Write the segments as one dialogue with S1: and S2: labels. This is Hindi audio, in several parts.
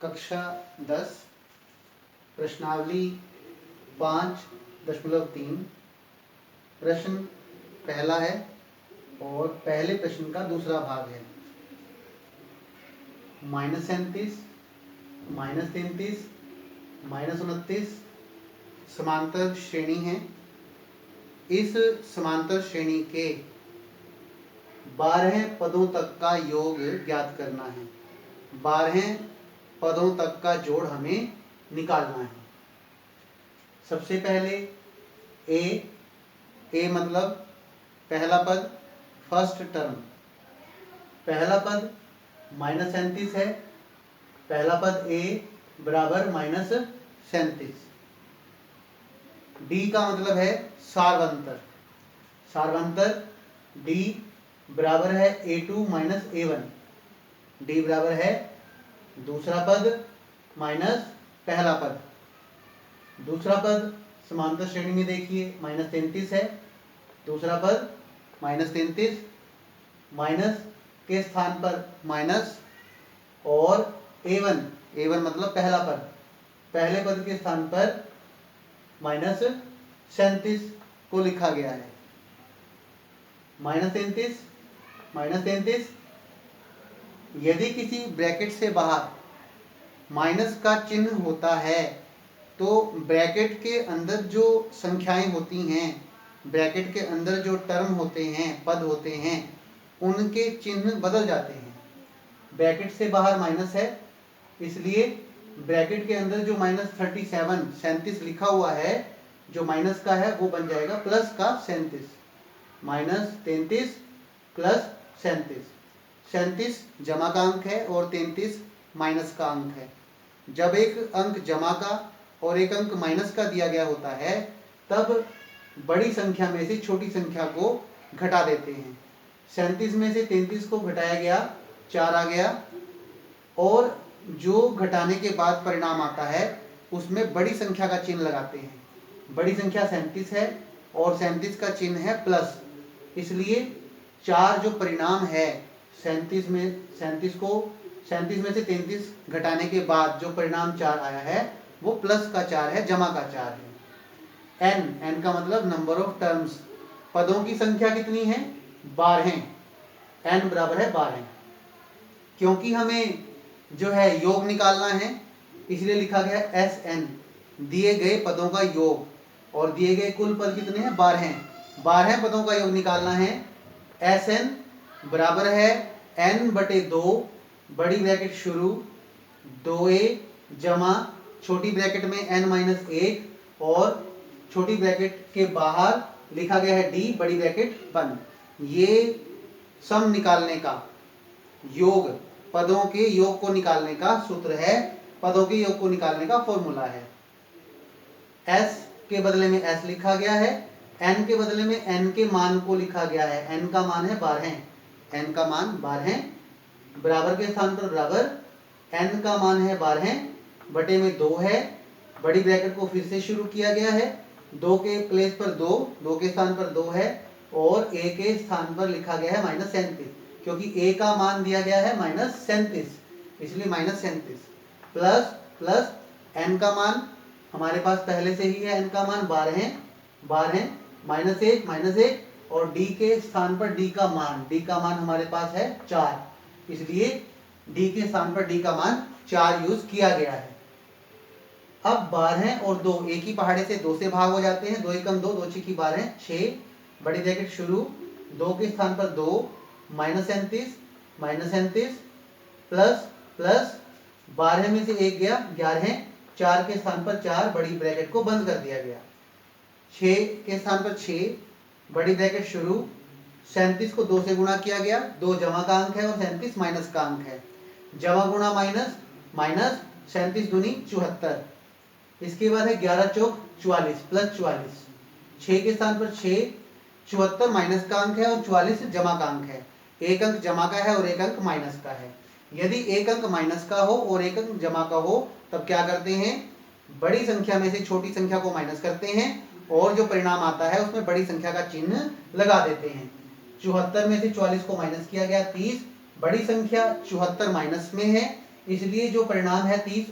S1: कक्षा 10 प्रश्नावली 5.3 प्रश्न पहला है और पहले प्रश्न का दूसरा भाग है। -37, -33, -29 समांतर श्रेणी है। इस समांतर श्रेणी के 12 पदों तक का योग ज्ञात करना है। 12 पदों तक का जोड़ हमें निकालना है। सबसे पहले ए मतलब पहला पद, फर्स्ट टर्म। पहला पद -37 है। पहला पद ए बराबर -37। डी का मतलब है सार्वंतर। सार्वंतर डी बराबर है A2 - A1। डी बराबर है दूसरा पद माइनस पहला पद। दूसरा पद समांतर श्रेणी में देखिए -33 है। दूसरा पद -33 माइनस के स्थान पर माइनस और A1 मतलब पहला पद, पहले पद के स्थान पर -37 को लिखा गया है। -33 यदि किसी ब्रैकेट से बाहर माइनस का चिन्ह होता है तो ब्रैकेट के अंदर जो संख्याएं होती हैं, ब्रैकेट के अंदर जो टर्म होते हैं, पद होते हैं, उनके चिन्ह बदल जाते हैं। ब्रैकेट से बाहर माइनस है, इसलिए ब्रैकेट के अंदर जो -37 लिखा हुआ है, जो माइनस का है वो बन जाएगा प्लस का 37। -33 प्लस 37। 37 जमा का अंक है और 33 माइनस का अंक है। जब एक अंक जमा का और एक अंक माइनस का दिया गया होता है तब बड़ी संख्या में से छोटी संख्या को घटा देते हैं। 37 में से 33 को घटाया गया, 4 आ गया, और जो घटाने के बाद परिणाम आता है उसमें बड़ी संख्या का चिन्ह लगाते हैं। बड़ी संख्या 37 है और 37 का चिन्ह है प्लस, इसलिए 4 जो परिणाम है 37 में से 33 घटाने के बाद जो परिणाम 4 आया है वो प्लस का 4 है, जमा का 4 है। n का मतलब नंबर ऑफ टर्म्स। पदों की संख्या कितनी है? 12। n बराबर है 12। क्योंकि हमें जो है योग निकालना है इसलिए लिखा गया Sn, दिए गए पदों का योग, और दिए गए कुल पद कितने हैं? 12। 12 पदों का योग निकालना है। Sn बराबर है n/2 बड़ी ब्रैकेट शुरू 2a जमा छोटी ब्रैकेट में n-1 और छोटी ब्रैकेट के बाहर लिखा गया है d बड़ी ब्रैकेट बंद। ये सम निकालने का, योग, पदों के योग को निकालने का सूत्र है, पदों के योग को निकालने का फॉर्मूला है। s के बदले में s लिखा गया है, n के बदले में n के मान को लिखा गया है। n का मान है 12, n का मान 12, बराबर के स्थान पर बराबर, n का मान है 12 बटे में 2 है, बड़ी ब्रैकेट को फिर से शुरू किया गया है, 2 के प्लेस पर 2 के स्थान पर 2 है, और a के स्थान पर लिखा गया है -37, क्योंकि a का मान दिया गया है -37, इसलिए -37 प्लस n का मान हमारे पास पहले से ही है, n का मान 12 -1 और d के स्थान पर d का मान हमारे पास है 4, इसलिए d के स्थान पर d का मान 4 यूज किया गया है। अब 12 और 2 एक ही पहाड़े से 2 से भाग हो जाते हैं, 2 एकम 2, 2 छीकी 12, 6 बड़ी ब्रैकेट शुरू 2 के स्थान पर 2 -37 प्लस 12 में से 1 गया 11, 4 के स्थान पर 4 बड़ी ब्रैकेट को बंद कर दिया गया, 6 के स्थान पर 6 बड़ी ब्रैकेट शुरू 37 को 2 से गुणा किया गया, 2 जमा का अंक है और 37 माइनस का अंक है, जमा गुणा माइनस 37 दूनी 74। इसके बाद है 11 चौक 44 प्लस 44, 6 के स्थान पर 6, 74 माइनस का अंक है और 44 जमा का अंक है। एक अंक जमा का है और एक अंक माइनस का है। यदि एक अंक माइनस का हो और एक अंक जमा का हो तब क्या करते हैं? बड़ी संख्या में से छोटी संख्या को माइनस करते हैं और जो परिणाम आता है उसमें बड़ी संख्या का चिन्ह लगा देते हैं। 74 में से 44 को माइनस किया गया 30, बड़ी संख्या 74 माइनस में है इसलिए जो परिणाम है 30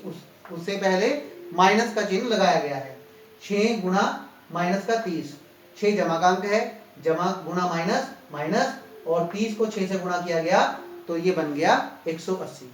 S1: उससे पहले माइनस का चिन्ह लगाया गया है। 6 गुणा माइनस का 30, 6 जमा का अंक है, जमा गुणा माइनस माइनस, और 30 को 6 से गुणा किया गया तो ये बन गया 180।